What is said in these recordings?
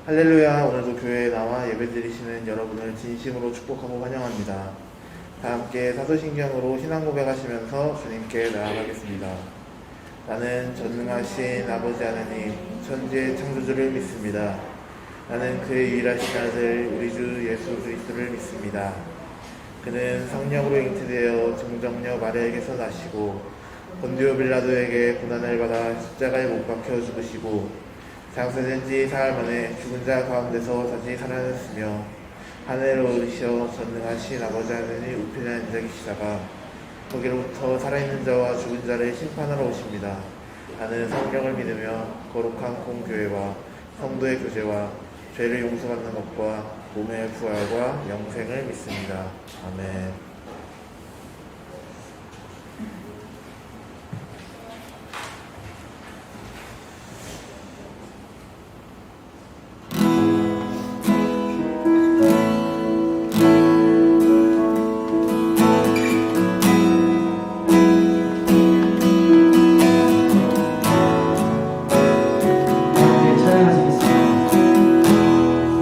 할렐루야. 오늘도 교회에 나와 예배드리시는 여러분을 진심으로 축복하고 환영합니다. 다 함께 사도신경으로 신앙 고백하시면서 주님께 나아가겠습니다. 나는 전능하신 아버지 하나님 천지의 창조주를 믿습니다. 나는 그의 유일하신 아들 우리 주 예수 그리스도를 믿습니다. 그는 성령으로 잉태되어 증정녀 마리아에게서 나시고 본디오 빌라도에게 고난을 받아 십자가에 못 박혀 죽으시고 장사된 지 사흘 만에 죽은 자 가운데서 다시 살아났으며 하늘로 오르시어 전능하신 아버지 하나님 우편에 앉아 계시다가 거기로부터 살아있는 자와 죽은 자를 심판하러 오십니다. 나는 성령을 믿으며 거룩한 공교회와 성도의 교제와 죄를 용서받는 것과 몸의 부활과 영생을 믿습니다. 아멘.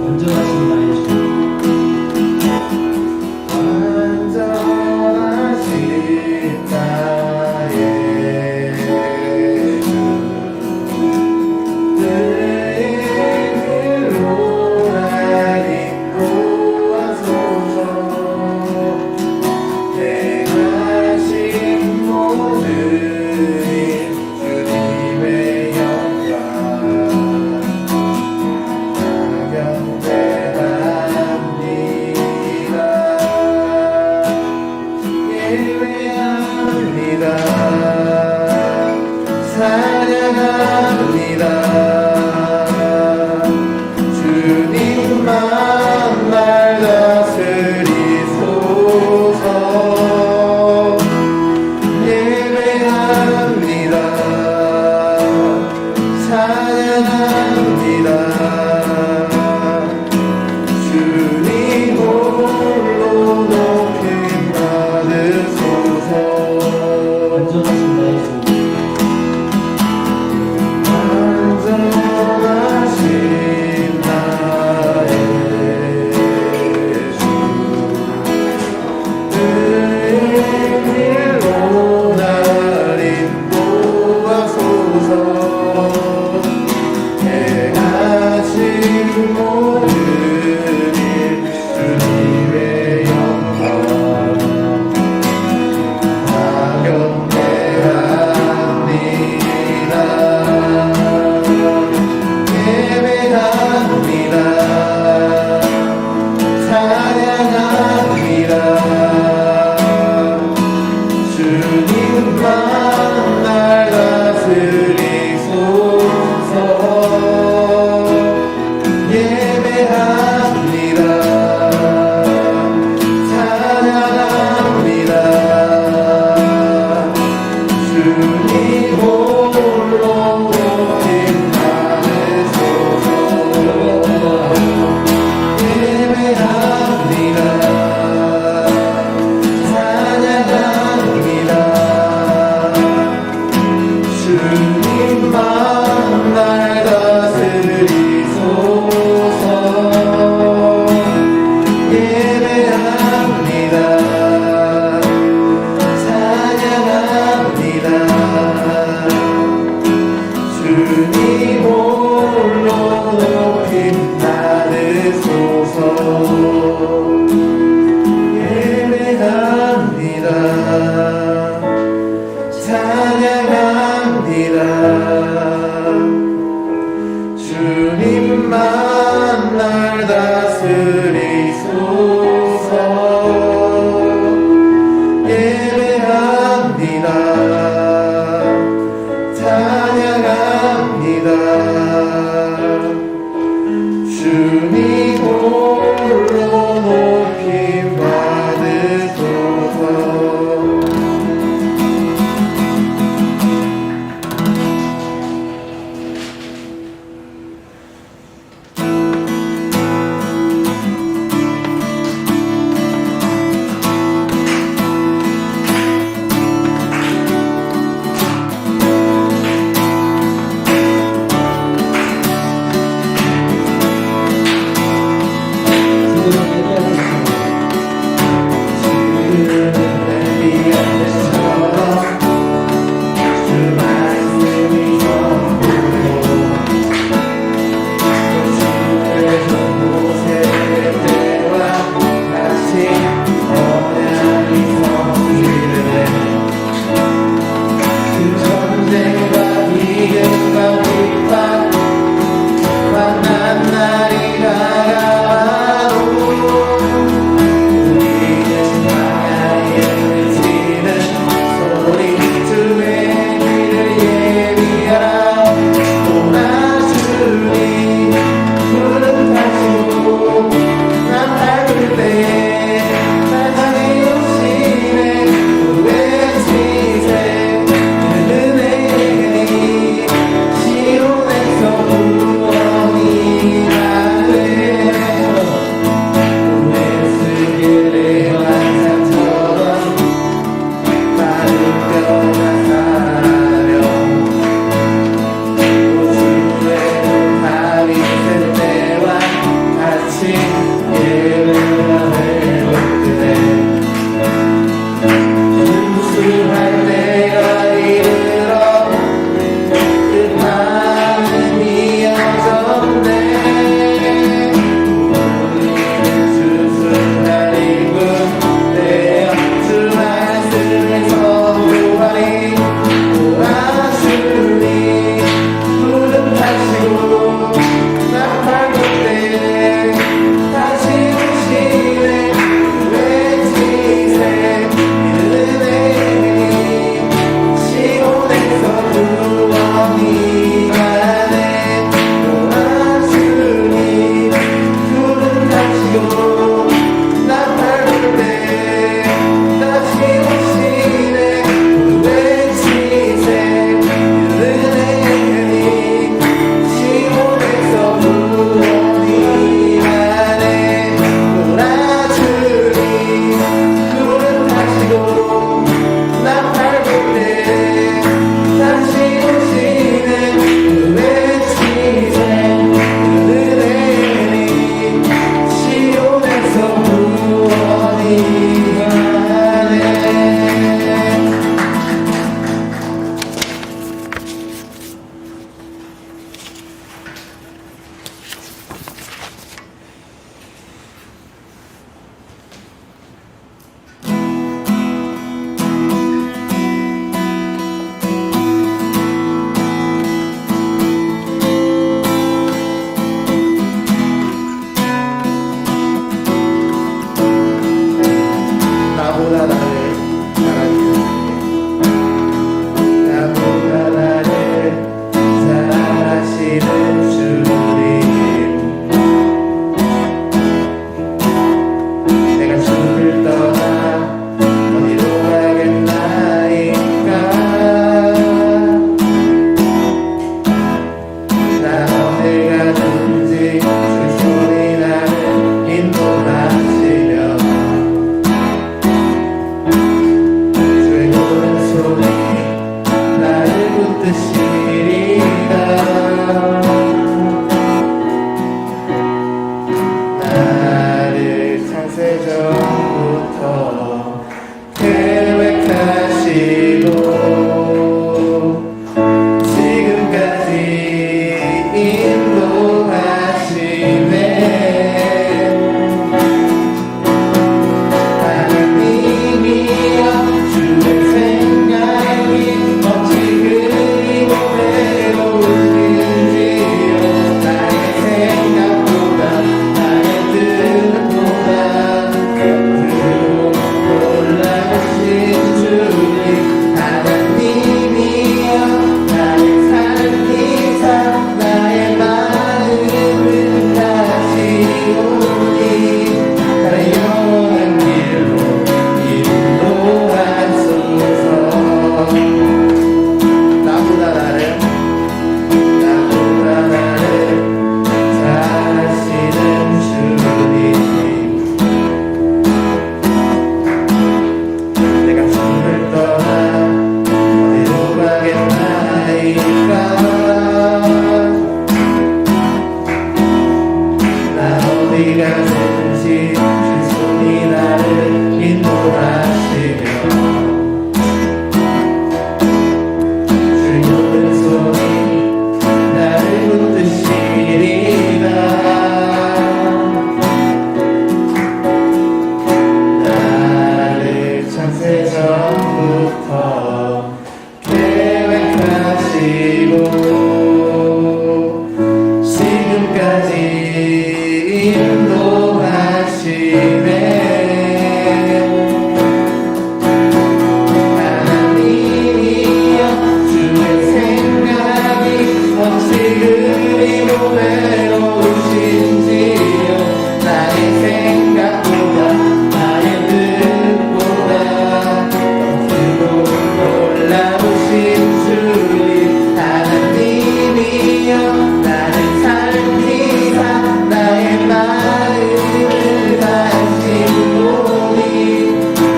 먼저 하신 나의 주 나보다 나를 사랑하시는 나보다 나를 사랑하시는 주님, 내가 주를 떠나 어디로 가겠나이까. 나 어딜 가든지 주의 손이 나를 인도하시며 주의 오른손이 나를 붙드시리라. 나를 창세전부터 계획하시고 지금까지 인도하시네. 하나님이여 주의 생각이 어찌 그리 외로우신지요. 나의 생각보다 나의 뜻보다 놀라우신 주님, 하나님이여 나를 살피사 나의 마음을 다시오니 나의 영원한 길로 인도하소서. 나보다 나를 잘하시는 주님, 내가 주를 떠나 어디로 가겠나이까. 나 어디 가든지 주의 손이 나를 인도하시며 주의 오른손이 나를 붙드시리라. 나를 창세전부터 계획하시고 지금까지 인도하시네. 하나님이여 주의 생각이 어찌 그리 외로우신지요. 나의 생각보다 나의 뜻보다 크고 놀라우신 주님, 하나님이여 나를 살피사 나의 마음을 다시오니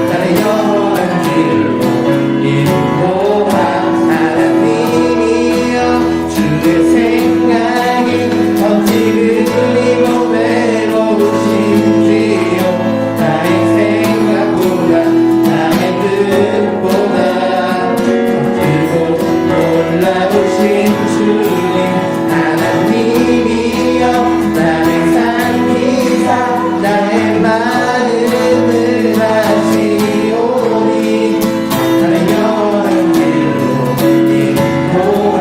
나의 영원한 길로 인도하소서. 하나님이여 주의 생각이 어찌 그리 외로우신지요. 나의 생각보다 나의 뜻보다 크고 놀라우신 주님, 하나님이여 나를 살피사 나의 마음을 다시오니 나의 영원한 길로 인도하소서.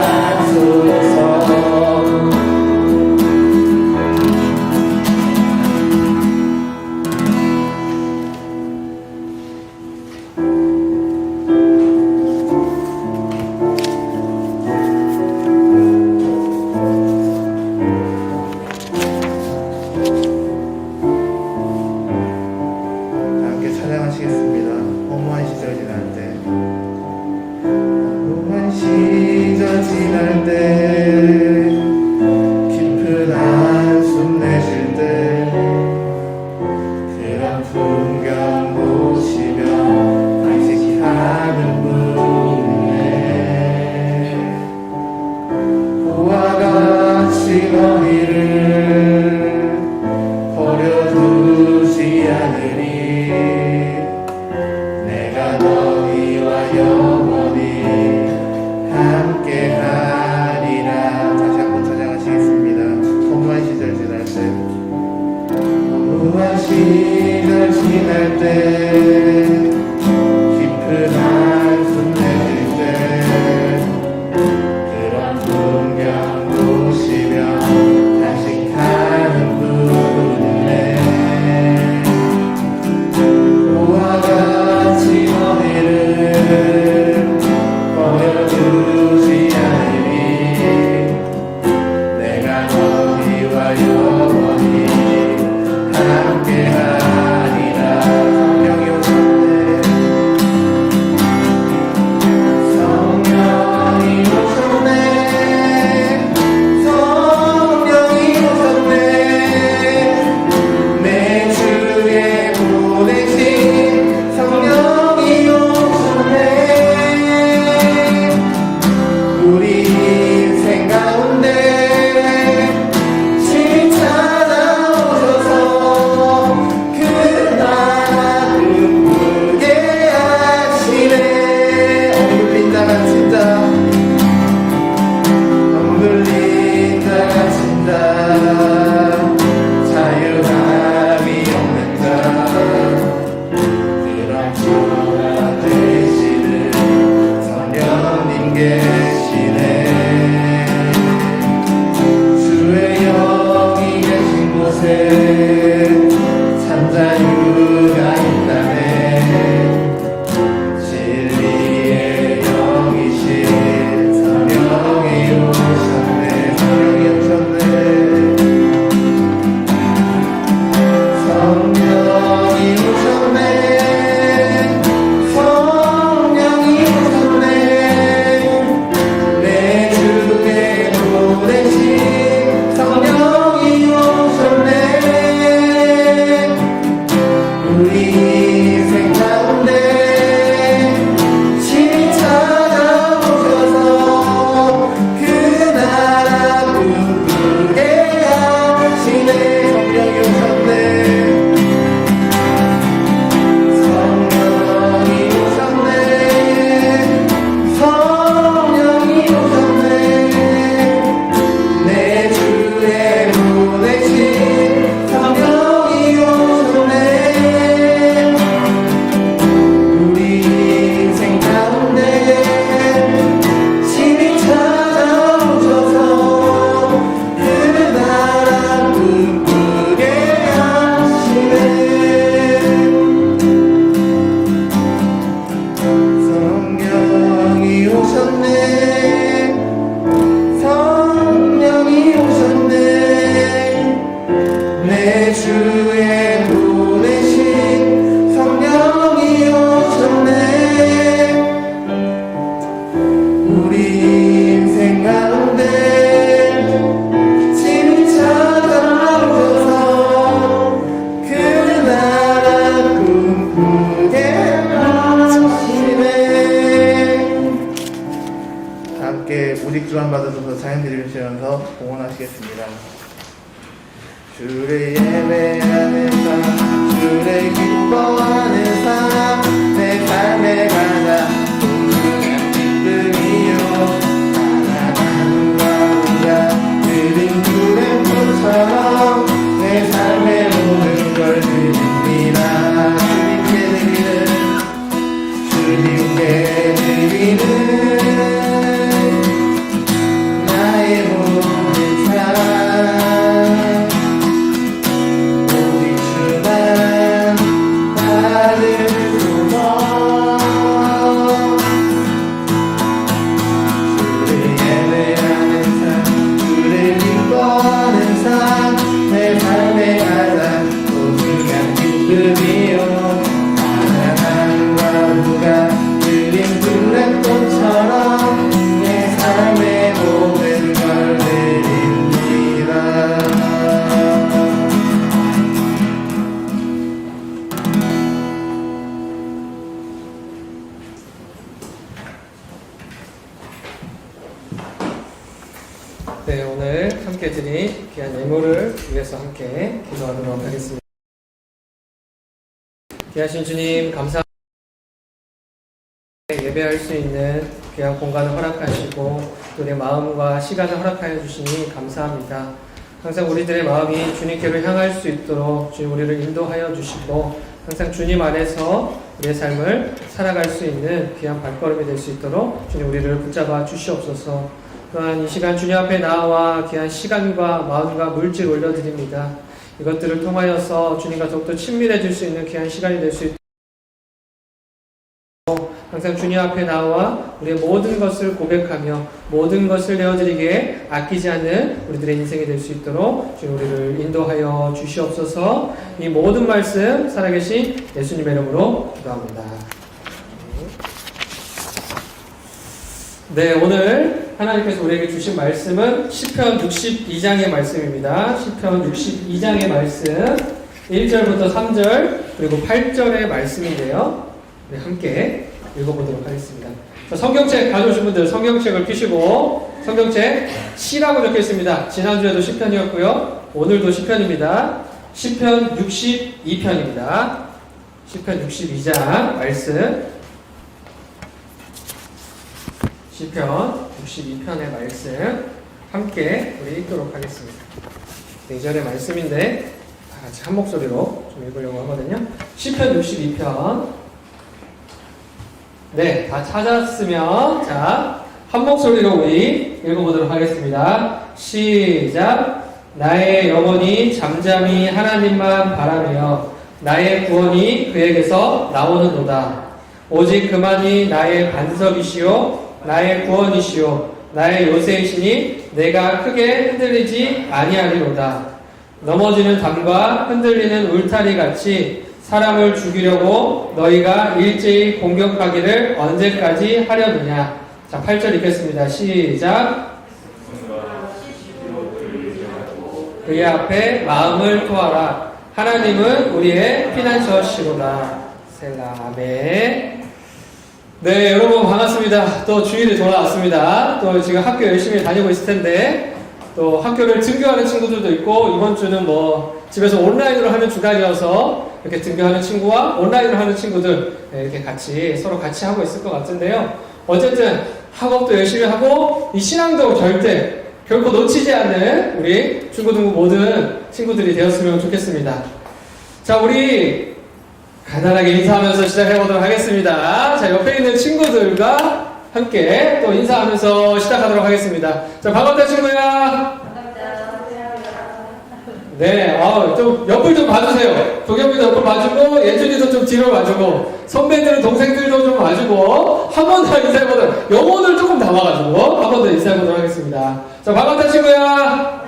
함께 찬양하시겠습니다. 허무한 시절 지날 때. 허무한 시절 지날 때, 깊은 한숨 내쉴 때, 그런 풍경 보시며 안식하는 분에 그와 같이 너희를 버려두지 않으리. 내가 너희와 영원히 함께하리라. 다시 한번 찬양하시겠습니다. 허무한 시절 지날 때. 허무한 시절 지날 때 주가 되시는 성령님 계시네. 주의 영이 계신 곳에 참 자유가 있다네. 진리의 영이신 성령이 오셨네. 성령이 오셨네. 성령이 오셨네. 성령이 오셨네. 내 주에 보내신 성령이 오셨네. 우리 인생 가운데 친히 찾아오셔서 그 나라 꿈꾸게 하시네. 성령이 오셨네. 성령이 오셨네. 성령이 오셨네. 내 주에 보내신 성령이 오셨네. 우리 인생 가운데 친히 찾아오셔서 그 나라 꿈꾸게 하시네. 성령이 오셨네. 성령이 오셨네. 내 주에 보내신 성령이 오셨네. 우리 인생 가운데 친히 찾아오셔서 그 나라 꿈꾸게 하시네. 함께 오직 주만 받으셔서 찬양 드리시면서 봉헌하시겠습니다. 주를 예배하는 삶, 주를 기뻐하는 삶, 내 삶의 가장 소중한 기쁨이요. 사랑하는 마음과 드린 주의 꽃처럼 내 삶의 모든 걸 드립니다. 주님께 드리는 나의 모든 삶, 오직 주만 받으소서. 주를 예배하는 삶, 주를 기뻐하는 삶, 내 삶의 가장 소중한 기쁨이요. 사랑함과 누가 드린 푸른 꽃처럼 내 삶의 모든 걸 드립니다. 네, 오늘 함께 드린 귀한 예물을 위해서 함께 기도하도록 하겠습니다. 귀하신 주님, 감사합니다. 예배할 수 있는 귀한 공간을 허락하시고 또 내 마음과 시간을 허락하여 주시니 감사합니다. 항상 우리들의 마음이 주님께로 향할 수 있도록 주님 우리를 인도하여 주시고 항상 주님 안에서 우리의 삶을 살아갈 수 있는 귀한 발걸음이 될 수 있도록 주님 우리를 붙잡아 주시옵소서. 또한 이 시간 주님 앞에 나와 귀한 시간과 마음과 물질 올려드립니다. 이것들을 통하여서 주님과 더욱더 친밀해질 수 있는 귀한 시간이 될 수 있도록 항상 주님 앞에 나와 우리의 모든 것을 고백하며 모든 것을 내어드리기에 아끼지 않는 우리들의 인생이 될 수 있도록 주님 우리를 인도하여 주시옵소서. 이 모든 말씀 살아계신 예수님의 이름으로 기도합니다. 네, 오늘 하나님께서 우리에게 주신 말씀은 시편 62장의 말씀입니다. 시편 62장의 말씀 1절부터 3절 그리고 8절의 말씀인데요. 네, 함께 읽어보도록 하겠습니다. 성경책 가져오신 분들 성경책을 펴시고 성경책 시라고 적혀있습니다. 지난주에도 시편이었고요. 오늘도 시편입니다. 시편 62편입니다. 시편 62장 말씀 시편 62편의 말씀 함께 우리 읽도록 하겠습니다. 4절의 말씀인데 다 같이 한 목소리로 좀 읽으려고 하거든요. 시편 62편 네, 다 찾았으면 자, 한 목소리로 우리 읽어보도록 하겠습니다. 시작. 나의 영혼이 잠잠히 하나님만 바라며 나의 구원이 그에게서 나오는도다. 오직 그만이 나의 반석이시요 나의 구원이시요 나의 요새이시니 내가 크게 흔들리지 아니하리로다. 넘어지는 담과 흔들리는 울타리 같이 사람을 죽이려고 너희가 일제히 공격하기를 언제까지 하려느냐. 자, 8절 읽겠습니다. 시작. 그의 앞에 마음을 토하라. 하나님은 우리의 피난처시로다. 셀라. 아멘. 네, 여러분 반갑습니다. 또 주일이 돌아왔습니다. 또 지금 학교 열심히 다니고 있을 텐데 또 학교를 등교하는 친구들도 있고 이번 주는 뭐 집에서 온라인으로 하는 주간이어서 이렇게 등교하는 친구와 온라인으로 하는 친구들 이렇게 같이 서로 같이 하고 있을 것 같은데요. 어쨌든 학업도 열심히 하고 이 신앙도 결코 놓치지 않는 우리 중고등부 모든 친구들이 되었으면 좋겠습니다. 자, 우리 간단하게 인사하면서 시작해보도록 하겠습니다. 자, 옆에 있는 친구들과 함께 또 인사하면서 시작하도록 하겠습니다. 자, 반갑다 친구야. 네, 좀 옆을 좀 봐주세요. 도겸이도 옆을 봐주고 예준이도 좀 뒤로 봐주고 선배들은 동생들도 좀 봐주고 한 번 더 인사해보도록 영혼을 조금 담아가지고 한 번 더 인사해보도록 하겠습니다. 자, 반갑다 친구야.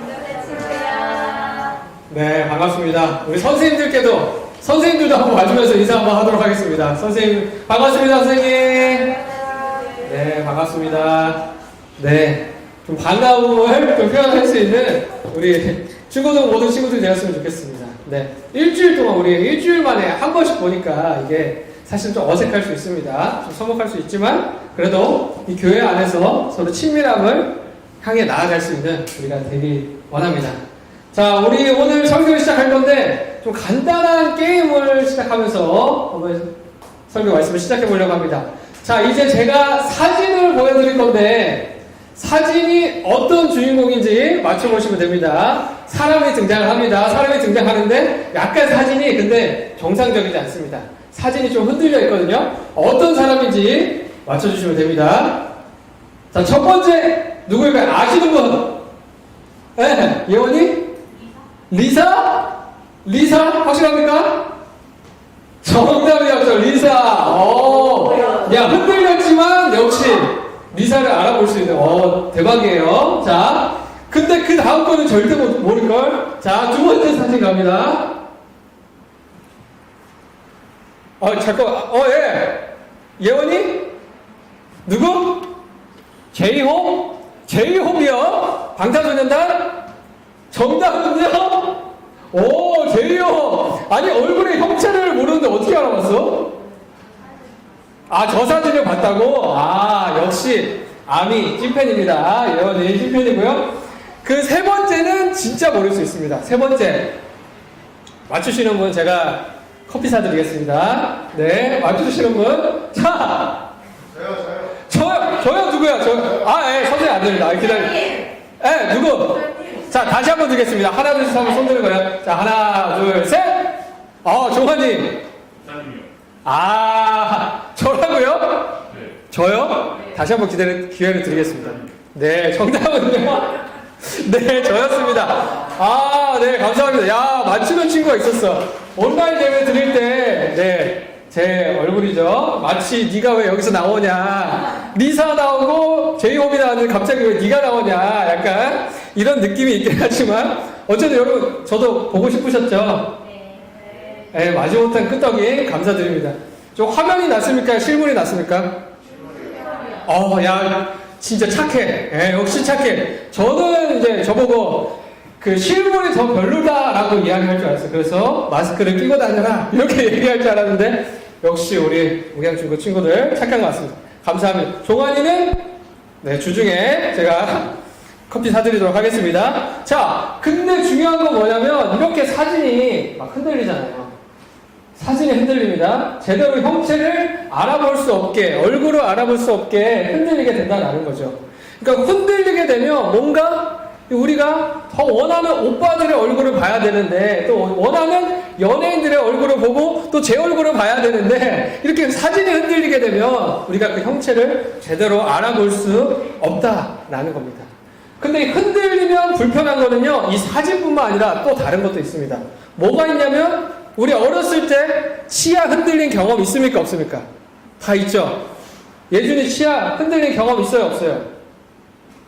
네, 반갑습니다. 우리 선생님들도 한번 봐주면서 인사 한번 하도록 하겠습니다. 선생님 반갑습니다. 선생님. 네, 반갑습니다. 네, 좀 반가움을 좀 표현할 수 있는 우리 중고등 모든 친구들이 되었으면 좋겠습니다. 네, 일주일 동안 우리 일주일 만에 한 번씩 보니까 이게 사실 좀 어색할 수 있습니다. 좀 서먹할 수 있지만 그래도 이 교회 안에서 서로 친밀함을 향해 나아갈 수 있는 우리가 되길 원합니다. 자, 우리 오늘 설교를 시작할 건데 좀 간단한 게임을 시작하면서 한번 설교 말씀을 시작해 보려고 합니다. 자, 이제 제가 사진을 보여드릴 건데 사진이 어떤 주인공인지 맞춰보시면 됩니다. 사람이 등장을 합니다. 사람이 등장하는데 약간 사진이 근데 정상적이지 않습니다. 사진이 좀 흔들려 있거든요. 어떤 사람인지 맞춰주시면 됩니다. 자, 첫 번째 누구일까요? 아시는 분? 네, 예원이? 리사? 리사? 확실합니까? 정답이었죠, 리사. 야, 흔들렸지만 역시 리사를 알아볼 수 있는, 대박이에요. 자, 근데 그 다음 거는 절대 모를걸? 자, 두 번째 사진 갑니다. 잠깐만, 예. 예원이? 누구? 제이홉? 제이홉이요? 방탄소년단? 정답은요? 오, 제이홉! 아니, 얼굴의 형체를 모르는데 어떻게 알아봤어? 저 사진을 봤다고? 역시, 아미, 찐팬입니다. 예원이 찐팬이고요. 그 세 번째는 진짜 모를 수 있습니다. 세 번째. 맞추시는 분 제가 커피 사드리겠습니다. 네, 맞추시는 분. 자! 저요, 누구야? 예, 선생님 안 됩니다. 기다려. 예, 누구? 자, 다시 한번 드리겠습니다. 하나, 둘, 셋 하면 손 드는 거예요. 자, 하나, 둘, 셋! 종환님. 저라고요? 네. 저요? 다시 한번 기회를 드리겠습니다. 네, 정답은요? 네, 저였습니다. 네, 감사합니다. 야, 맞추는 친구가 있었어. 온라인 예배 드릴 때, 네, 제 얼굴이죠. 마치 네가 왜 여기서 나오냐. 리사 나오고 제이홉이 나왔는데 갑자기 왜 네가 나오냐. 약간 이런 느낌이 있긴 하지만 어쨌든 여러분 저도 보고 싶으셨죠? 네, 마지못한 끄떡이 감사드립니다. 좀 화면이 났습니까? 실물이 났습니까? 야, 진짜 착해. 역시 착해. 저는 이제 저보고 그 실물이 더 별로다라고 이야기할 줄 알았어요. 그래서 마스크를 끼고 다녀라 이렇게 얘기할 줄 알았는데 역시 우리 우양중고 친구들 착한 것 같습니다. 감사합니다. 종환이는 네, 주중에 제가 커피 사드리도록 하겠습니다. 자, 근데 중요한 건 뭐냐면 이렇게 사진이 막 흔들리잖아요. 사진이 흔들립니다. 제대로 형체를 알아볼 수 없게, 얼굴을 알아볼 수 없게 흔들리게 된다는 거죠. 그러니까 흔들리게 되면 뭔가 우리가 더 원하는 오빠들의 얼굴을 봐야 되는데 또 원하는 연예인들의 얼굴을 보고 또 제 얼굴을 봐야 되는데 이렇게 사진이 흔들리게 흔들리게 되면 우리가 그 형체를 제대로 알아볼 수 없다라는 겁니다. 근데 흔들리면 불편한 거는요, 이 사진뿐만 아니라 또 다른 것도 있습니다. 뭐가 있냐면, 우리 어렸을 때 치아 흔들린 경험 있습니까? 없습니까? 다 있죠? 예준이 치아 흔들린 경험 있어요? 없어요?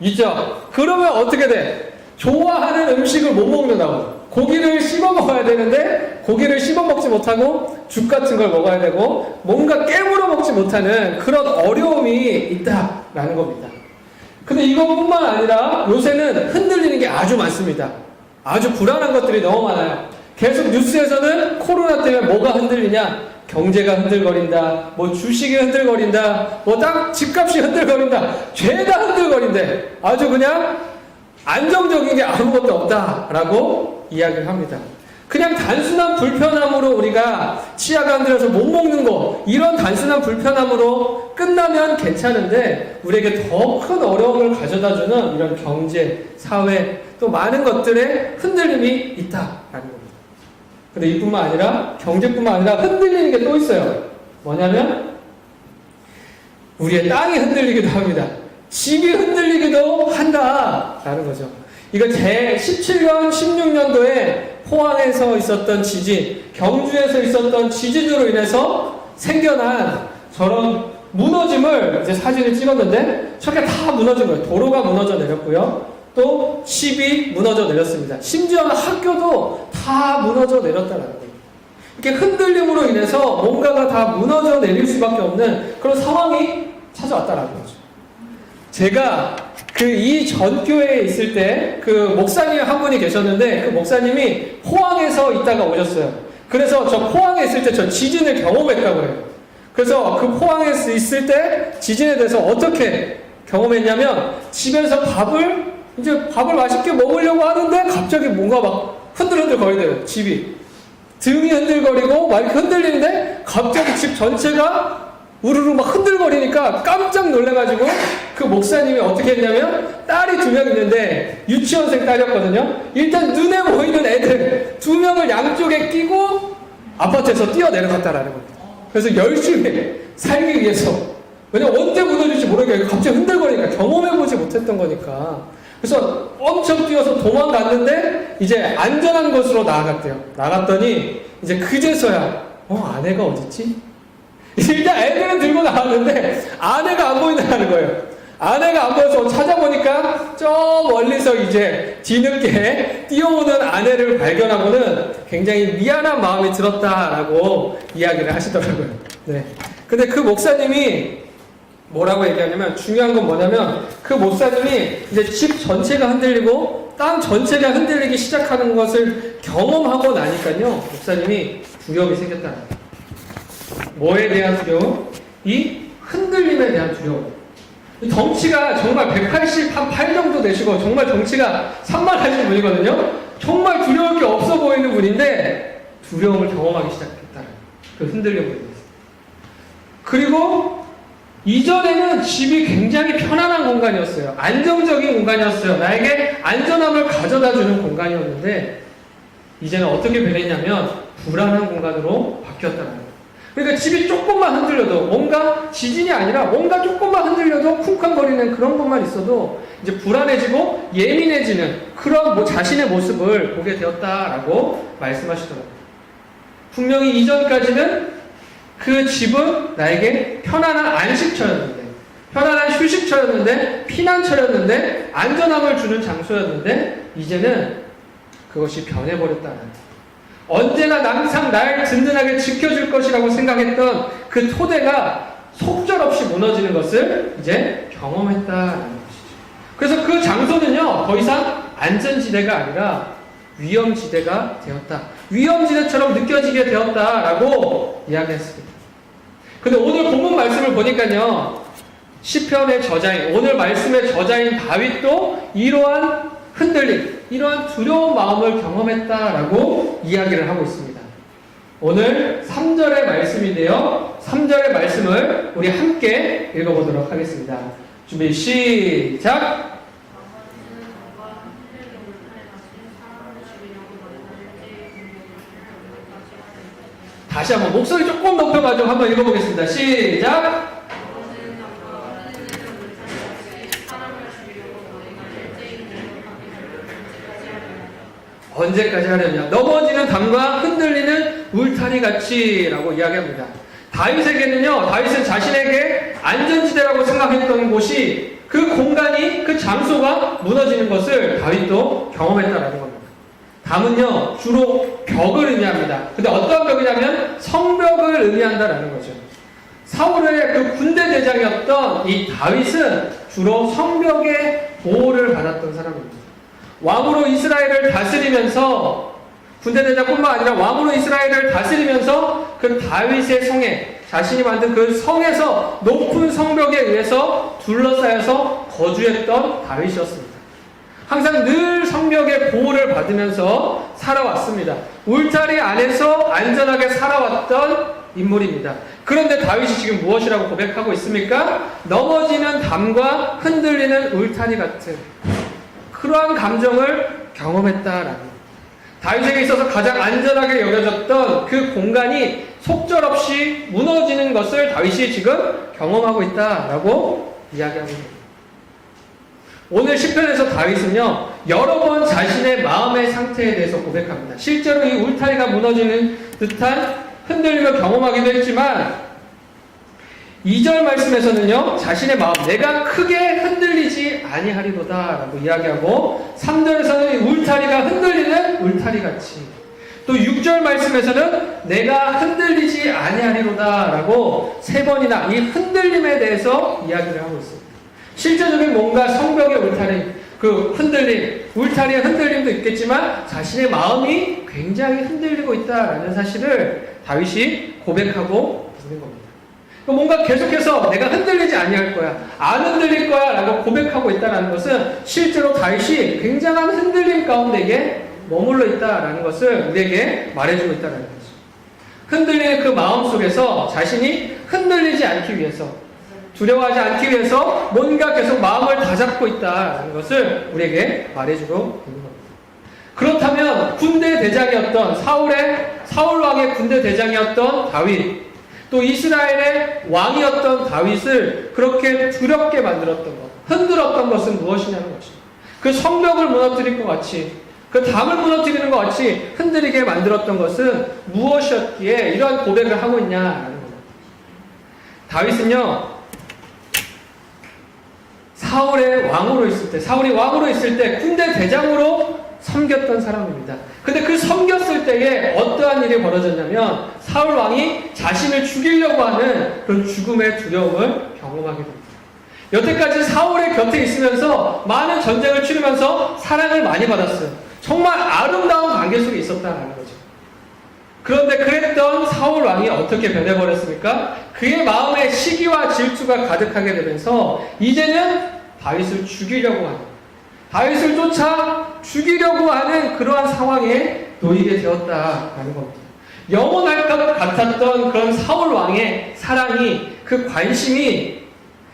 있죠? 그러면 어떻게 돼? 좋아하는 음식을 못 먹는다고. 고기를 씹어 먹어야 되는데 고기를 씹어 먹지 못하고 죽 같은 걸 먹어야 되고 뭔가 깨물어 먹지 못하는 그런 어려움이 있다라는 겁니다. 근데 이것뿐만 아니라 요새는 흔들리는 게 아주 많습니다. 아주 불안한 것들이 너무 많아요. 계속 뉴스에서는 코로나 때문에 뭐가 흔들리냐? 경제가 흔들거린다, 뭐 주식이 흔들거린다, 뭐 땅 집값이 흔들거린다, 죄다 흔들거린대. 아주 그냥 안정적인 게 아무것도 없다라고 이야기를 합니다. 그냥 단순한 불편함으로 우리가 치아가 흔들려서 못 먹는 거, 이런 단순한 불편함으로 끝나면 괜찮은데 우리에게 더 큰 어려움을 가져다주는 이런 경제, 사회, 또 많은 것들에 흔들림이 있다라는 겁니다. 근데 이뿐만 아니라, 경제뿐만 아니라 흔들리는 게 또 있어요. 뭐냐면 우리의 땅이 흔들리기도 합니다. 집이 흔들리기도 한다라는 거죠. 이거 제 17년, 16년도에 포항에서 있었던 지진, 경주에서 있었던 지진으로 인해서 생겨난 저런 무너짐을 이제 사진을 찍었는데 저게 다 무너진 거예요. 도로가 무너져 내렸고요. 또 집이 무너져 내렸습니다. 심지어는 학교도 다 무너져 내렸다는 거예요. 이렇게 흔들림으로 인해서 뭔가가 다 무너져 내릴 수밖에 없는 그런 상황이 찾아왔다는 거죠. 제가 이 전교회에 있을 때 그 목사님 한 분이 계셨는데 그 목사님이 포항에서 있다가 오셨어요. 그래서 저 포항에 있을 때 저 지진을 경험했다고 해요. 그래서 그 포항에 있을 때 지진에 대해서 어떻게 경험했냐면 집에서 밥을 맛있게 먹으려고 하는데 갑자기 뭔가 막 흔들흔들 거리대요. 집이. 등이 흔들거리고 막 이렇게 흔들리는데 갑자기 집 전체가 우르르 막 흔들거리니까 깜짝 놀래가지고 그 목사님이 어떻게 했냐면 딸이 2명 있는데 유치원생 딸이었거든요. 일단 눈에 보이는 애들 2명을 양쪽에 끼고 아파트에서 뛰어내려갔다라는 겁니다. 그래서 열심히 살기 위해서, 왜냐면 언제 무너질지 모르니까 갑자기 흔들거리니까 경험해보지 못했던 거니까. 그래서 엄청 뛰어서 도망갔는데 이제 안전한 곳으로 나아갔대요. 나갔더니 이제 그제서야 아내가 어딨지? 일단 애들은 들고 나왔는데 아내가 안 보인다는 거예요. 아내가 안 보여서 찾아보니까 저 멀리서 이제 뒤늦게 뛰어오는 아내를 발견하고는 굉장히 미안한 마음이 들었다라고 이야기를 하시더라고요. 네. 근데 그 목사님이 뭐라고 얘기하냐면, 중요한 건 뭐냐면 그 목사님이 이제 집 전체가 흔들리고 땅 전체가 흔들리기 시작하는 것을 경험하고 나니까요, 목사님이 두려움이 생겼다는 거예요. 뭐에 대한 두려움? 이 흔들림에 대한 두려움. 덩치가 정말 188 정도 되시고 정말 덩치가 산만하신 분이거든요. 정말 두려울 게 없어 보이는 분인데 두려움을 경험하기 시작했다는 그 흔들림을 인해서. 그리고 이전에는 집이 굉장히 편안한 공간이었어요. 안정적인 공간이었어요. 나에게 안전함을 가져다주는 공간이었는데 이제는 어떻게 변했냐면 불안한 공간으로 바뀌었다는 거예요. 그러니까 집이 조금만 흔들려도, 뭔가 지진이 아니라 뭔가 조금만 흔들려도 쿵쾅거리는 그런 것만 있어도 이제 불안해지고 예민해지는 그런 자신의 모습을 보게 되었다라고 말씀하시더라고요. 분명히 이전까지는 그 집은 나에게 편안한 안식처였는데, 편안한 휴식처였는데, 피난처였는데, 안전함을 주는 장소였는데 이제는 그것이 변해버렸다는 거예요. 언제나 항상 날 든든하게 지켜줄 것이라고 생각했던 그 토대가 속절없이 무너지는 것을 이제 경험했다는 것이죠. 그래서 그 장소는요, 더 이상 안전지대가 아니라 위험지대가 되었다. 위험지대처럼 느껴지게 되었다라고 이야기했습니다. 근데 오늘 본문 말씀을 보니까요, 시편의 저자인, 오늘 말씀의 저자인 다윗도 이러한 흔들림, 이러한 두려운 마음을 경험했다라고 이야기를 하고 있습니다. 오늘 3절의 말씀인데요, 3절의 말씀을 우리 함께 읽어보도록 하겠습니다. 준비 시작! 다시 한번 목소리 조금 높여가지고 한번 읽어보겠습니다. 시작! 언제까지 하려냐? 넘어지는 담과 흔들리는 울타리 같이 라고 이야기합니다. 다윗에게는요, 다윗은 자신에게 안전지대라고 생각했던 곳이 그 공간이, 그 장소가 무너지는 것을 다윗도 경험했다라는 겁니다. 담은요, 주로 벽을 의미합니다. 근데 어떤 벽이냐면 성벽을 의미한다라는 거죠. 사울의 그 군대 대장이었던 이 다윗은 주로 성벽의 보호를 받았던 사람입니다. 왕으로 이스라엘을 다스리면서 군대 대장뿐만 아니라 왕으로 이스라엘을 다스리면서 그 다윗의 성에 자신이 만든 그 성에서 높은 성벽에 의해서 둘러싸여서 거주했던 다윗이었습니다. 항상 늘 성벽의 보호를 받으면서 살아왔습니다. 울타리 안에서 안전하게 살아왔던 인물입니다. 그런데 다윗이 지금 무엇이라고 고백하고 있습니까? 넘어지는 담과 흔들리는 울타리 같은 그러한 감정을 경험했다라는 다윗에게 있어서 가장 안전하게 여겨졌던 그 공간이 속절없이 무너지는 것을 다윗이 지금 경험하고 있다라고 이야기합니다. 오늘 시편에서 다윗은요, 여러 번 자신의 마음의 상태에 대해서 고백합니다. 실제로 이 울타리가 무너지는 듯한 흔들림을 경험하기도 했지만 2절 말씀에서는요, 자신의 마음, 내가 크게 흔들리지 아니하리로다 라고 이야기하고 3절에서는 울타리가 흔들리는 울타리같이, 또 6절 말씀에서는 내가 흔들리지 아니하리로다 라고 3번이나 이 흔들림에 대해서 이야기를 하고 있습니다. 실제적인 뭔가 성벽의 울타리, 그 흔들림, 울타리의 흔들림도 있겠지만 자신의 마음이 굉장히 흔들리고 있다라는 사실을 다윗이 고백하고 있는 겁니다. 뭔가 계속해서 내가 흔들리지 아니할 거야, 안 흔들릴 거야 라고 고백하고 있다는 것은 실제로 다윗이 굉장한 흔들림 가운데에 머물러 있다는 것을 우리에게 말해주고 있다는 거죠. 흔들리는 그 마음 속에서 자신이 흔들리지 않기 위해서, 두려워하지 않기 위해서 뭔가 계속 마음을 다잡고 있다는 것을 우리에게 말해주고 있는 겁니다. 그렇다면 군대 대장이었던 사울 왕의 군대 대장이었던 다윗, 또 이스라엘의 왕이었던 다윗을 그렇게 두렵게 만들었던 것, 흔들었던 것은 무엇이냐는 것입니다. 그 성벽을 무너뜨릴 것 같이, 그 담을 무너뜨리는 것 같이 흔들리게 만들었던 것은 무엇이었기에 이러한 고백을 하고 있냐라는 겁니다. 다윗은요, 사울이 왕으로 있을 때 군대 대장으로 섬겼던 사람입니다. 근데 그 섬겼을 때에 어떠한 일이 벌어졌냐면 사울 왕이 자신을 죽이려고 하는 그런 죽음의 두려움을 경험하게 됩니다. 여태까지 사울의 곁에 있으면서 많은 전쟁을 치르면서 사랑을 많이 받았어요. 정말 아름다운 관계 속에 있었다는 거죠. 그런데 그랬던 사울 왕이 어떻게 변해버렸습니까? 그의 마음에 시기와 질투가 가득하게 되면서 이제는 다윗을 죽이려고 하는, 다윗을 쫓아 죽이려고 하는 그러한 상황에 놓이게 되었다라는 겁니다. 영원할 것 같았던 그런 사울 왕의 사랑이, 그 관심이,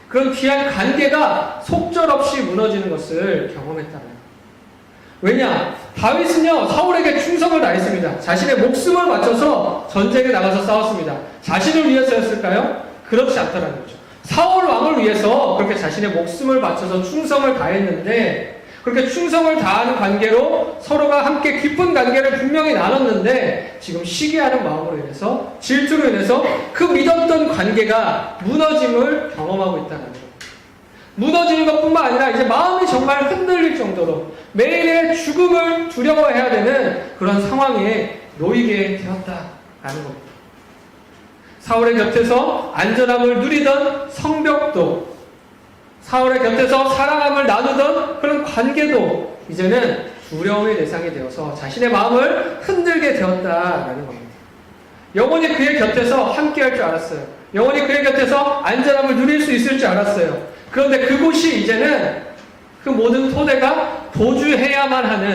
그런 귀한 관계가 속절없이 무너지는 것을 경험했다는 거예요. 왜냐? 다윗은요, 사울에게 충성을 다했습니다. 자신의 목숨을 바쳐서 전쟁에 나가서 싸웠습니다. 자신을 위해서였을까요? 그렇지 않다는 거죠. 사울 왕을 위해서 그렇게 자신의 목숨을 바쳐서 충성을 다했는데, 그렇게 충성을 다하는 관계로 서로가 함께 깊은 관계를 분명히 나눴는데 지금 시기하는 마음으로 인해서, 질투로 인해서 그 믿었던 관계가 무너짐을 경험하고 있다는 거예요. 무너지는 것뿐만 아니라 이제 마음이 정말 흔들릴 정도로 매일의 죽음을 두려워해야 되는 그런 상황에 놓이게 되었다라는 겁니다. 사울의 곁에서 안전함을 누리던 성벽도, 사울의 곁에서 사랑함을 나누던 그런 관계도 이제는 두려움의 대상이 되어서 자신의 마음을 흔들게 되었다라는 겁니다. 영원히 그의 곁에서 함께 할 줄 알았어요. 영원히 그의 곁에서 안전함을 누릴 수 있을 줄 알았어요. 그런데 그곳이 이제는 그 모든 토대가 도주해야만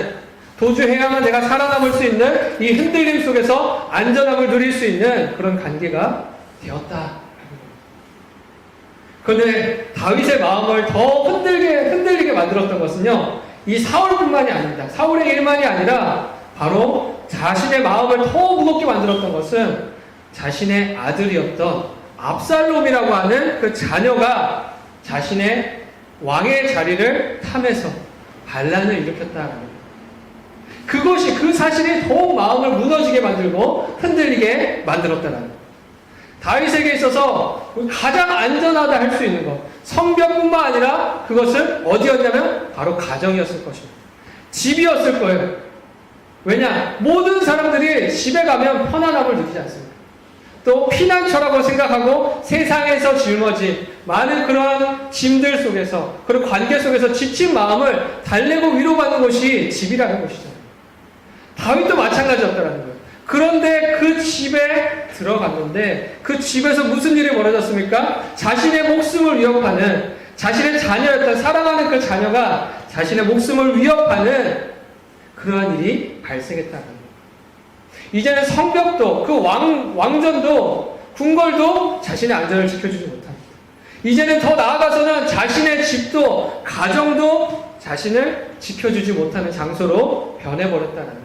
내가 살아남을 수 있는 이 흔들림 속에서 안전함을 누릴 수 있는 그런 관계가 되었다. 그런데 다윗의 마음을 더 흔들리게 만들었던 것은요, 이 사울뿐만이 아닙니다. 사울의 일만이 아니라 바로 자신의 마음을 더 무겁게 만들었던 것은 자신의 아들이었던 압살롬이라고 하는 그 자녀가 자신의 왕의 자리를 탐해서 반란을 일으켰다라는 거예요. 그것이 그 사실이 더욱 마음을 무너지게 만들고 흔들리게 만들었다라는 거예요. 다윗에게 있어서 가장 안전하다 할 수 있는 것, 성벽뿐만 아니라 그것은 어디였냐면 바로 가정이었을 것입니다. 집이었을 거예요. 왜냐? 모든 사람들이 집에 가면 편안함을 느끼지 않습니다. 또 피난처라고 생각하고 세상에서 짊어진 많은 그러한 짐들 속에서, 그리고 관계 속에서 지친 마음을 달래고 위로받는 것이 집이라는 것이잖아요. 다윗도 마찬가지였다는 거예요. 그런데 그 집에 들어갔는데 그 집에서 무슨 일이 벌어졌습니까? 자신의 목숨을 위협하는, 자신의 자녀였던, 사랑하는 그 자녀가 자신의 목숨을 위협하는 그러한 일이 발생했다는 거예요. 이제는 성벽도, 그 왕전도, 궁궐도 자신의 안전을 지켜주지 못합니다. 이제는 더 나아가서는 자신의 집도, 가정도 자신을 지켜주지 못하는 장소로 변해버렸다는 거예요.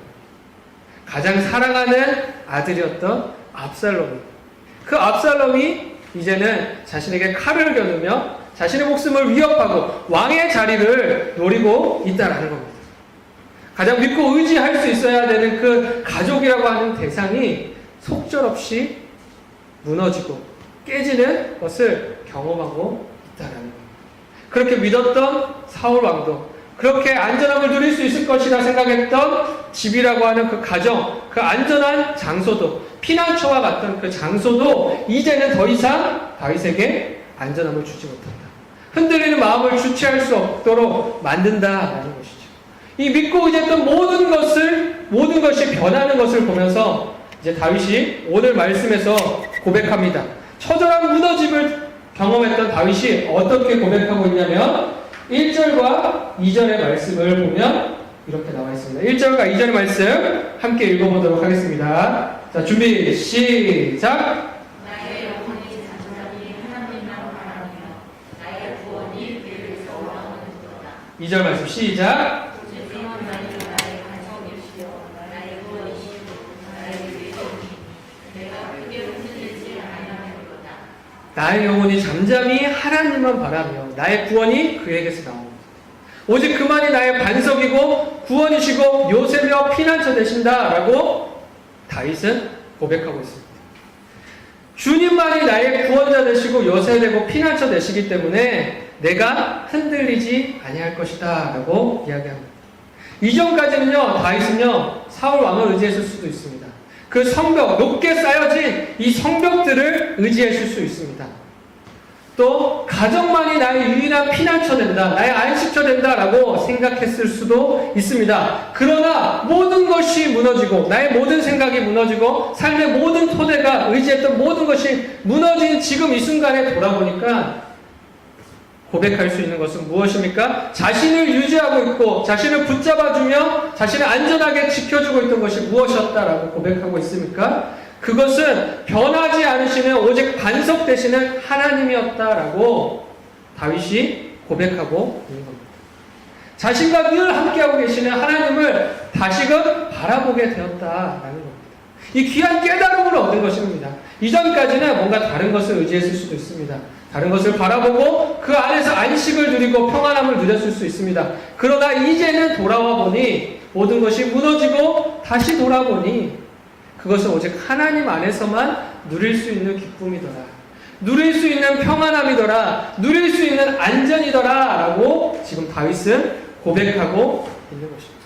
가장 사랑하는 아들이었던 압살롬이, 그 압살롬이 이제는 자신에게 칼을 겨누며 자신의 목숨을 위협하고 왕의 자리를 노리고 있다는 겁니다. 가장 믿고 의지할 수 있어야 되는 그 가족이라고 하는 대상이 속절없이 무너지고 깨지는 것을 경험하고 있다는 겁니다. 그렇게 믿었던 사울 왕도, 그렇게 안전함을 누릴 수 있을 것이라 생각했던 집이라고 하는 그 가정, 그 안전한 장소도, 피난처와 같던 그 장소도 이제는 더 이상 다윗에게 안전함을 주지 못한다. 흔들리는 마음을 주체할 수 없도록 만든다라는 것이죠. 이 믿고 의지했던 모든 것이 변하는 것을 보면서 이제 다윗이 오늘 말씀에서 고백합니다. 처절한 무너짐을 경험했던 다윗이 어떻게 고백하고 있냐면 1절과 2절의 말씀을 보면 이렇게 나와 있습니다. 1절과 2절의 말씀 함께 읽어보도록 하겠습니다. 자, 준비 시작. 나의 영혼이 잠잠히 하나님만 바라며 나의 구원이 그에게서 올라오는도다. 2절 말씀 시작. 주님은 나의 간성이시여 나의 구원이시요 나의 위로이니 내가 크게 흔들리지 아니하리로다. 나의 영혼이 잠잠히 하나님만 바라며 나의 구원이 그에게서 나옵니다. 오직 그만이 나의 반석이고 구원이시고 요새며 피난처 되신다라고 다윗은 고백하고 있습니다. 주님만이 나의 구원자 되시고 요새되고 피난처 되시기 때문에 내가 흔들리지 아니할 것이다 라고 이야기합니다. 이전까지는요, 다윗은요 사울 왕을 의지했을 수도 있습니다. 그 성벽, 높게 쌓여진 이 성벽들을 의지했을 수 있습니다. 또 가정만이 나의 유일한 피난처 된다, 나의 안식처 된다라고 생각했을 수도 있습니다. 그러나 모든 것이 무너지고 나의 모든 생각이 무너지고 삶의 모든 토대가, 의지했던 모든 것이 무너진 지금 이 순간에 돌아보니까 고백할 수 있는 것은 무엇입니까? 자신을 유지하고 있고 자신을 붙잡아주며 자신을 안전하게 지켜주고 있던 것이 무엇이었다라고 고백하고 있습니까? 그것은 변하지 않으시는 오직 반석 되시는 하나님이었다라고 다윗이 고백하고 있는 겁니다. 자신과 늘 함께하고 계시는 하나님을 다시금 바라보게 되었다라는 겁니다. 이 귀한 깨달음을 얻은 것입니다. 이전까지는 뭔가 다른 것을 의지했을 수도 있습니다. 다른 것을 바라보고 그 안에서 안식을 누리고 평안함을 누렸을 수 있습니다. 그러나 이제는 돌아와 보니 모든 것이 무너지고 다시 돌아보니 그것은 오직 하나님 안에서만 누릴 수 있는 기쁨이더라, 누릴 수 있는 평안함이더라, 누릴 수 있는 안전이더라 라고 지금 다윗은 고백하고 있는 것입니다.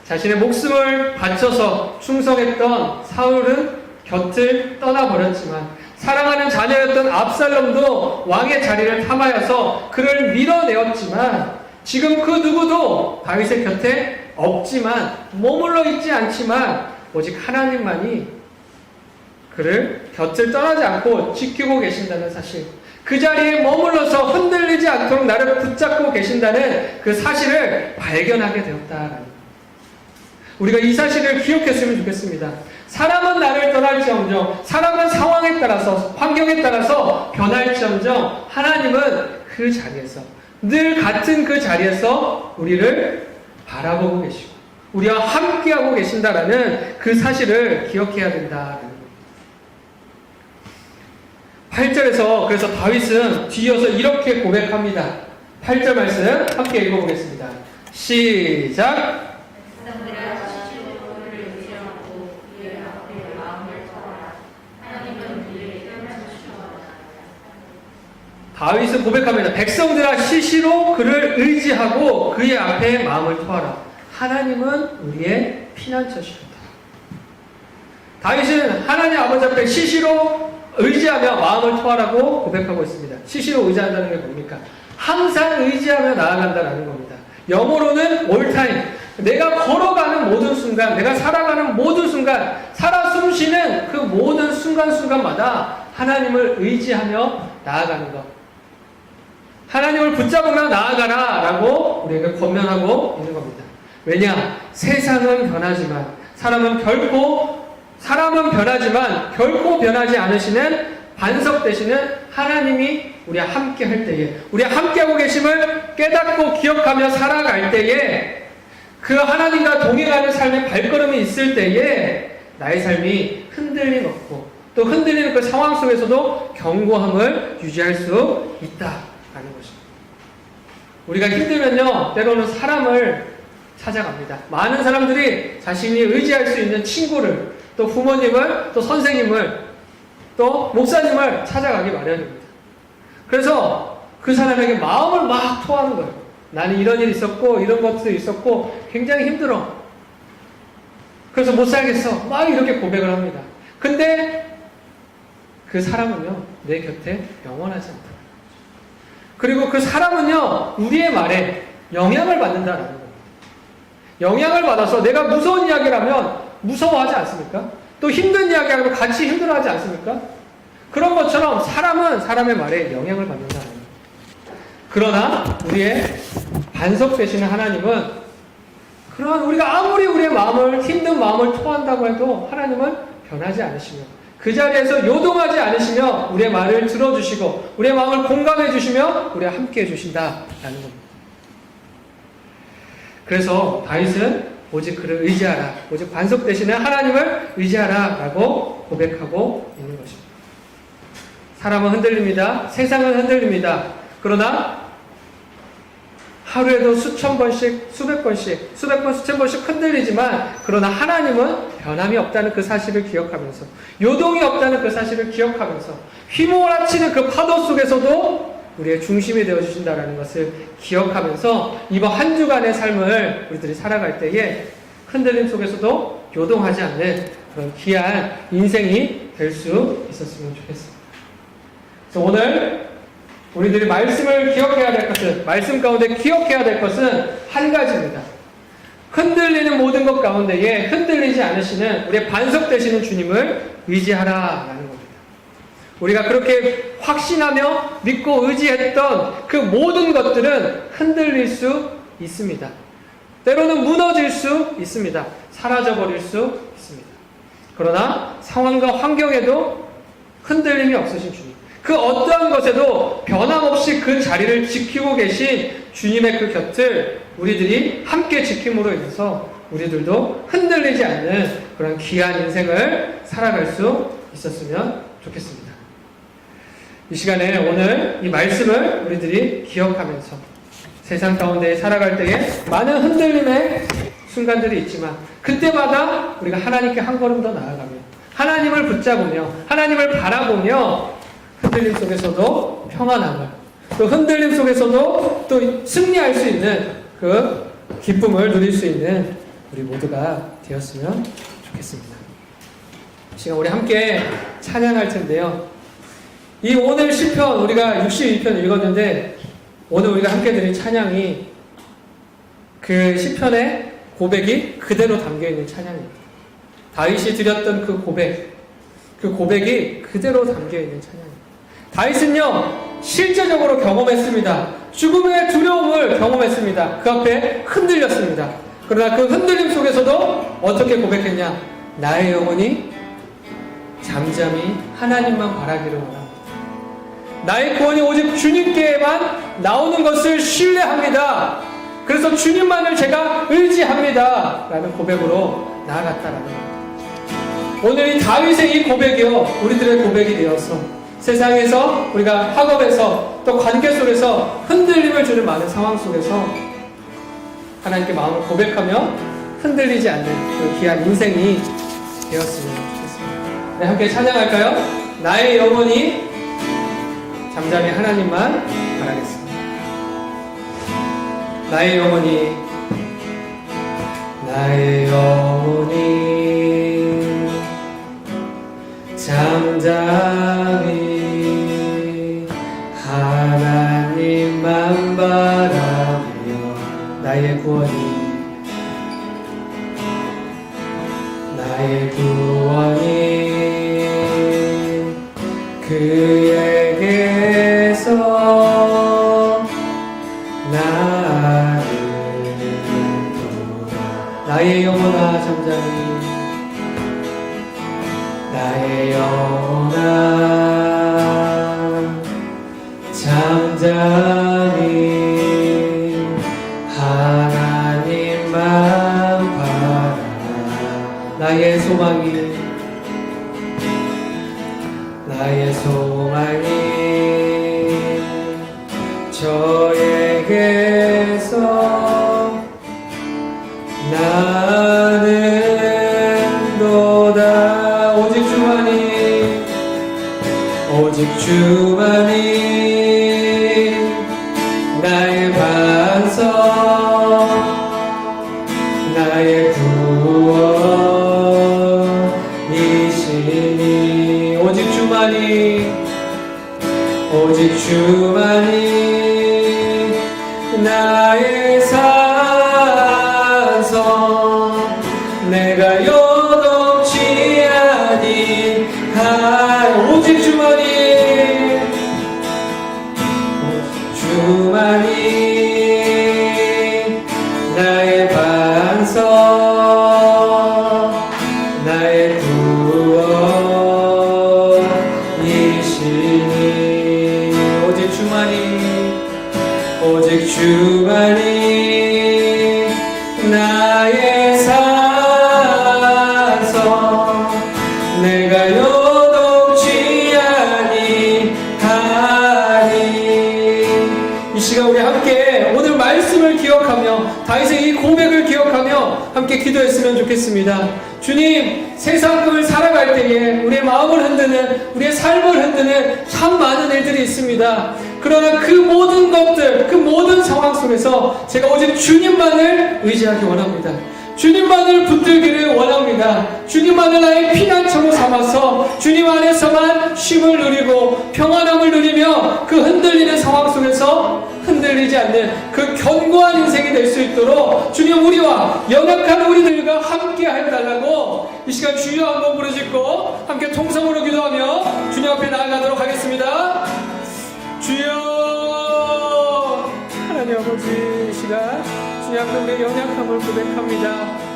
자신의 목숨을 바쳐서 충성했던 사울은 곁을 떠나버렸지만 사랑하는 자녀였던 압살롬도 왕의 자리를 탐하여서 그를 밀어내었지만 지금 그 누구도 다윗의 곁에 없지만, 머물러 있지 않지만 오직 하나님만이 그를 곁을 떠나지 않고 지키고 계신다는 사실, 그 자리에 머물러서 흔들리지 않도록 나를 붙잡고 계신다는 그 사실을 발견하게 되었다. 우리가 이 사실을 기억했으면 좋겠습니다. 사람은 나를 떠날지언정, 사람은 상황에 따라서, 환경에 따라서 변할지언정 하나님은 그 자리에서, 늘 같은 그 자리에서 우리를 바라보고 계시고 우리와 함께하고 계신다라는 그 사실을 기억해야 된다는 겁니다. 8절에서 그래서 다윗은 뒤이어서 이렇게 고백합니다. 8절 말씀 함께 읽어보겠습니다. 시작. 백성들아 시주를 의지하고 그의 앞에 마음을 터라. 하나님은 그의 뼈를 주시거나. 다윗은 고백합니다. 백성들아 시시로 그를 의지하고 그의 앞에 마음을 토하라. 하나님은 우리의 피난처시로다. 다윗은 하나님 아버지 앞에 시시로 의지하며 마음을 토하라고 고백하고 있습니다. 시시로 의지한다는 게 뭡니까? 항상 의지하며 나아간다는 겁니다. 영어로는 all time. 내가 걸어가는 모든 순간, 내가 살아가는 모든 순간, 살아 숨쉬는 그 모든 순간순간마다 하나님을 의지하며 나아가는 것. 하나님을 붙잡으며 나아가라 라고 우리에게 권면하고 있는 겁니다. 왜냐? 세상은 변하지만 사람은 변하지만 결코 변하지 않으시는 반석 되시는 하나님이 우리와 함께 할 때에, 우리와 함께하고 계심을 깨닫고 기억하며 살아갈 때에, 그 하나님과 동행하는 삶의 발걸음이 있을 때에 나의 삶이 흔들림 없고 또 흔들리는 그 상황 속에서도 견고함을 유지할 수 있다라는 것입니다. 우리가 힘들면요, 때로는 사람을 찾아갑니다. 많은 사람들이 자신이 의지할 수 있는 친구를, 또 부모님을, 또 선생님을, 또 목사님을 찾아가기 마련입니다. 그래서 그 사람에게 마음을 막 토하는 거예요. 나는 이런 일이 있었고 이런 것도 있었고 굉장히 힘들어. 그래서 못 살겠어. 막 이렇게 고백을 합니다. 근데 그 사람은요, 내 곁에 영원하지 않다. 그리고 그 사람은요, 우리의 말에 영향을 받는다라는 겁니다. 영향을 받아서 내가 무서운 이야기를 하면 무서워하지 않습니까? 또 힘든 이야기하면 같이 힘들어하지 않습니까? 그런 것처럼 사람은 사람의 말에 영향을 받는다는 겁니다. 그러나 우리의 반석 되시는 하나님은, 그러한 우리가 아무리 우리의 마음을, 힘든 마음을 토한다고 해도 하나님은 변하지 않으시며 그 자리에서 요동하지 않으시며 우리의 말을 들어주시고 우리의 마음을 공감해 주시며 우리와 함께 해주신다라는 겁니다. 그래서 다윗은 오직 그를 의지하라, 오직 반석 되시는 하나님을 의지하라 라고 고백하고 있는 것입니다. 사람은 흔들립니다. 세상은 흔들립니다. 그러나 하루에도 수천 번씩, 수백 번, 수천 번씩 흔들리지만, 그러나 하나님은 변함이 없다는 그 사실을 기억하면서, 요동이 없다는 그 사실을 기억하면서, 휘몰아치는 그 파도 속에서도 우리의 중심이 되어주신다는 것을 기억하면서 이번 한 주간의 삶을 우리들이 살아갈 때에 흔들림 속에서도 요동하지 않는 그런 귀한 인생이 될 수 있었으면 좋겠습니다. 그래서 오늘 우리들이 말씀을 기억해야 될 것은, 말씀 가운데 기억해야 될 것은 한 가지입니다. 흔들리는 모든 것 가운데에 흔들리지 않으시는 우리의 반석 되시는 주님을 의지하라라는 겁니다. 우리가 그렇게 확신하며 믿고 의지했던 그 모든 것들은 흔들릴 수 있습니다. 때로는 무너질 수 있습니다. 사라져버릴 수 있습니다. 그러나 상황과 환경에도 흔들림이 없으신 주님, 그 어떠한 것에도 변함없이 그 자리를 지키고 계신 주님의 그 곁을 우리들이 함께 지킴으로 인해서 우리들도 흔들리지 않는 그런 귀한 인생을 살아갈 수 있었으면 좋겠습니다. 이 시간에 오늘 이 말씀을 우리들이 기억하면서 세상 가운데 살아갈 때에 많은 흔들림의 순간들이 있지만 그때마다 우리가 하나님께 한 걸음 더 나아가며 하나님을 붙잡으며 하나님을 바라보며 흔들림 속에서도 평안함을, 또 흔들림 속에서도 또 승리할 수 있는 그 기쁨을 누릴 수 있는 우리 모두가 되었으면 좋겠습니다. 지금 우리 함께 찬양할 텐데요. 이 오늘 시편 우리가 62편 읽었는데 오늘 우리가 함께 드린 찬양이 그 시편의 고백이 그대로 담겨있는 찬양입니다. 다윗이 드렸던 그 고백이 그대로 담겨있는 찬양입니다. 다윗은요, 실제적으로 경험했습니다. 죽음의 두려움을 경험했습니다. 그 앞에 흔들렸습니다. 그러나 그 흔들림 속에서도 어떻게 고백했냐? 나의 영혼이 잠잠히 하나님만 바라기를 원합니다. 나의 구원이 오직 주님께만 나오는 것을 신뢰합니다. 그래서 주님만을 제가 의지합니다. 라는 고백으로 나아갔다라는 겁니다. 오늘 이 다윗의 이 고백이요, 우리들의 고백이 되어서 세상에서 우리가 학업에서 또 관계 속에서 흔들림을 주는 많은 상황 속에서 하나님께 마음을 고백하며 흔들리지 않는 그 귀한 인생이 되었으면 좋겠습니다. 네, 함께 찬양할까요? 나의 영혼이 잠잠히 하나님만 바라겠습니다. 나의 영혼이 잠잠히 하나님만 바라며 나의 구원이 그에게서 나를 나의 영혼아 잠잠히 나의 영혼아 잠잠히 하나님만 바라 나의 소망이 저에게서 나는 도다 오직 주만이 나의 반석 나의 구원이시니 오직 주만이 나의 산성 내가 요동치 아니할 오직 주만이 나의 반석 나의 구원이시니 오직 주만이 나의 산성 내가 요동치 아니하리 이 시간 우리 함께 오늘 말씀을 기억하며 다윗의 이 고백을 기억하며 함께 기도했으면 좋겠습니다. 주님, 세상을 살아갈 때에 우리의 마음을 흔드는 우리의 삶을 흔드는 참 많은 일들이 있습니다. 그러나 그 모든 것들, 그 모든 상황 속에서 제가 오직 주님만을 의지하기 원합니다. 주님만을 붙들기를 원합니다. 주님만을 나의 피난처로 삼아서 주님 안에서만 쉼을 누리고 평안함을 누리며 그 흔들리는 상황 속에서 흔들리지 않는 그 견고한 인생이 될 수 있도록 주님 우리와 연약한 우리들과 함께 해달라고 이 시간 주여 한번 부르짖고 함께 통성으로 기도하며 주님 앞에 나아가도록 하겠습니다. 주여 하나님 아버지 이 시간 주님 앞에 우리의 연약함을 고백합니다.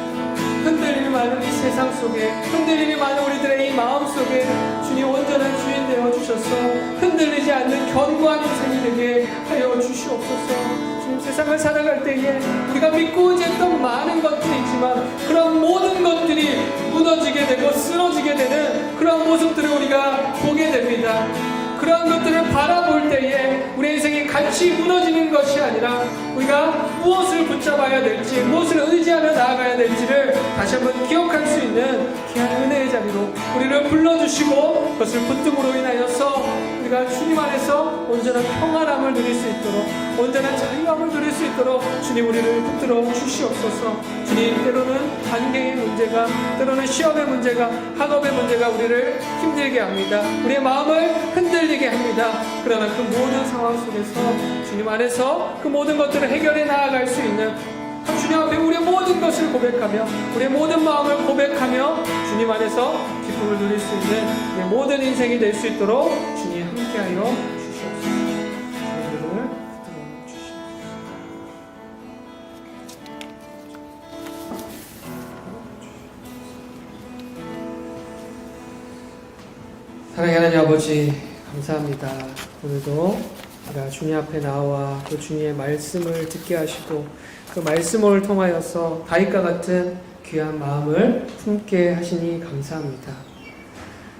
흔들림이 많은 이 세상 속에 흔들림이 많은 우리들의 이 마음 속에 주님 온전한 주인 되어 주셔서 흔들리지 않는 견고한 인생이 되게 하여 주시옵소서. 주님 세상을 살아갈 때에 우리가 믿고 의지했던 많은 것들이 있지만 그런 모든 것들이 무너지게 되고 쓰러지게 되는 그런 모습들을 우리가 보게 됩니다. 그런 것들을 바라볼 때에 우리의 인생이 같이 무너지는 것이 아니라 우리가 무엇을 붙잡아야 될지 무엇을 의지하며 나아가야 될지를 다시 한번 기억할 수 있는 귀한 은혜의 자리로 우리를 불러주시고 그것을 붙듦으로 인하여서 우리가 주님 안에서 온전한 평안함을 누릴 수 있도록 온전한 자유함을 누릴 수 있도록 주님 우리를 붙들어 주시옵소서. 주님 때로는 관계의 문제가 때로는 시험의 문제가 학업의 문제가 우리를 힘들게 합니다. 우리의 마음을 흔들리게 합니다. 그러나 그 모든 상황 속에서 주님 안에서 그 모든 것들을 해결해 나아갈 수 있는 주님 앞에 우리의 모든 것을 고백하며 우리의 모든 마음을 고백하며 주님 안에서 기쁨을 누릴 수 있는 우리의 모든 인생이 될 수 있도록 주님 함께하여 주시옵소서. 주님을 붙들어 주시옵소서. 사랑하는 하나님 아버지 감사합니다. 오늘도 우리가 주님 앞에 나와 또 주님의 말씀을 듣게 하시고 그 말씀을 통하여서 다윗과 같은 귀한 마음을 품게 하시니 감사합니다.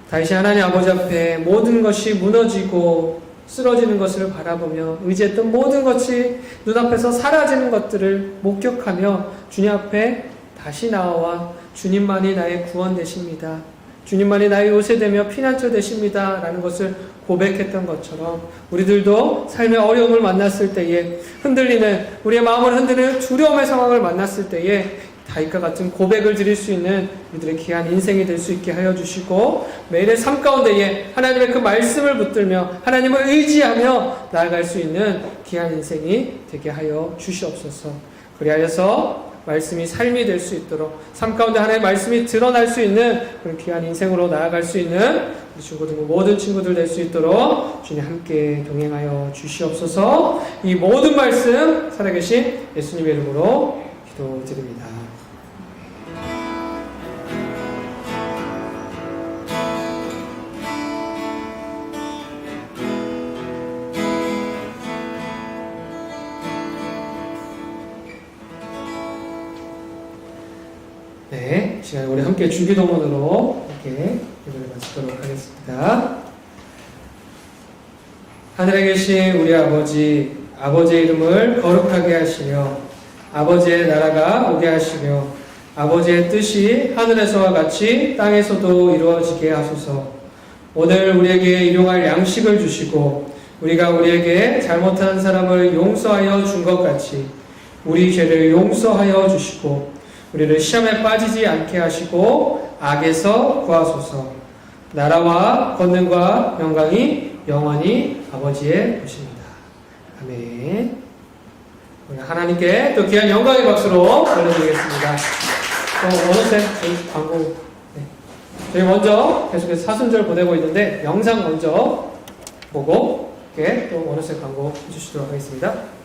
다시 하나님 아버지 앞에 모든 것이 무너지고 쓰러지는 것을 바라보며 의지했던 모든 것이 눈앞에서 사라지는 것들을 목격하며 주님 앞에 다시 나와 주님만이 나의 구원 되십니다. 주님만이 나의 요새되며 피난처 되십니다. 라는 것을 고백했던 것처럼 우리들도 삶의 어려움을 만났을 때에 흔들리는, 우리의 마음을 흔드는 두려움의 상황을 만났을 때에 다윗과 같은 고백을 드릴 수 있는 우리들의 귀한 인생이 될 수 있게 하여 주시고, 매일의 삶 가운데에 하나님의 그 말씀을 붙들며 하나님을 의지하며 나아갈 수 있는 귀한 인생이 되게 하여 주시옵소서. 그리하여서 말씀이 삶이 될 수 있도록, 삶 가운데 하나님의 말씀이 드러날 수 있는 그런 귀한 인생으로 나아갈 수 있는 우리 중고등부 모든 친구들 될 수 있도록 주님 함께 동행하여 주시옵소서. 이 모든 말씀 살아계신 예수님의 이름으로 기도드립니다. 네, 이 시간에 우리 함께 주기도문으로 이렇게 기도를 마치도록 하겠습니다. 하늘에 계신 우리 아버지, 아버지의 이름을 거룩하게 하시며 아버지의 나라가 오게 하시며 아버지의 뜻이 하늘에서와 같이 땅에서도 이루어지게 하소서. 오늘 우리에게 일용할 양식을 주시고 우리가 우리에게 잘못한 사람을 용서하여 준 것 같이 우리 죄를 용서하여 주시고 우리를 시험에 빠지지 않게 하시고 악에서 구하소서. 나라와 권능과 영광이 영원히 아버지의 것입니다. 아멘. 우리 하나님께 또 귀한 영광의 박수로 올려드리겠습니다. 어느새 저희 광고, 네. 저희 먼저 계속해서 사순절 보내고 있는데 영상 먼저 보고 이렇게 또 어느새 광고 해주시도록 하겠습니다.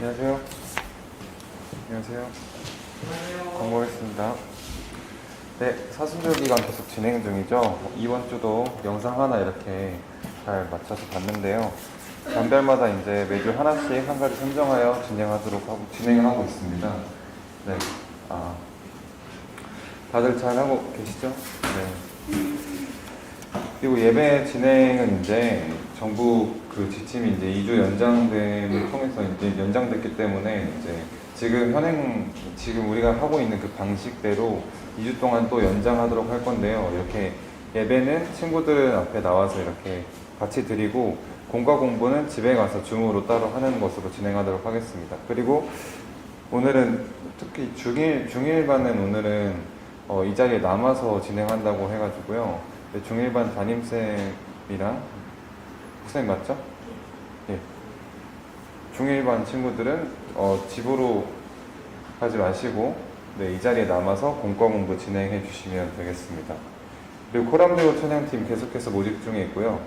안녕하세요. 안녕하세요. 광고했습니다. 네, 사순절 기간 계속 진행 중이죠. 이번 주도 영상 하나 이렇게 잘 맞춰서 봤는데요. 단별마다 이제 매주 하나씩 한 가지 선정하여 진행을 하고 있습니다. 네, 다들 잘 하고 계시죠? 네. 그리고 예배 진행은 이제 정부 그 지침이 이제 2주 연장됨을 통해서 이제 연장됐기 때문에 이제 지금 우리가 하고 있는 그 방식대로 2주 동안 또 연장하도록 할 건데요. 이렇게 예배는 친구들 앞에 나와서 이렇게 같이 드리고 공과 공부는 집에 가서 줌으로 따로 하는 것으로 진행하도록 하겠습니다. 그리고 오늘은 특히 중1반은 오늘은 이 자리에 남아서 진행한다고 해가지고요. 중1반 담임쌤이랑 목사님 맞죠? 예. 중1반 친구들은 집으로 가지 마시고 이 자리에 남아서 공과 공부 진행해 주시면 되겠습니다. 그리고 코람대우 찬양팀 계속해서 모집 중에 있고요.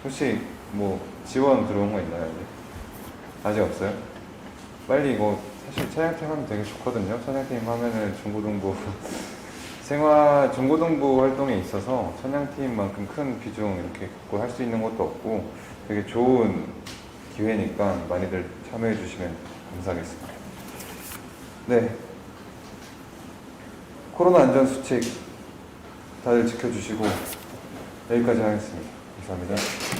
혹시 뭐 지원 들어온 거 있나요? 아직 없어요? 빨리 이거 사실 찬양팀 하면 되게 좋거든요. 찬양팀 하면은 중고등부 중고등부 활동에 있어서 찬양팀만큼 큰 비중 이렇게 갖고 할 수 있는 것도 없고 되게 좋은 기회니까 많이들 참여해 주시면 감사하겠습니다. 네. 코로나 안전수칙 다들 지켜주시고 여기까지 하겠습니다. 감사합니다.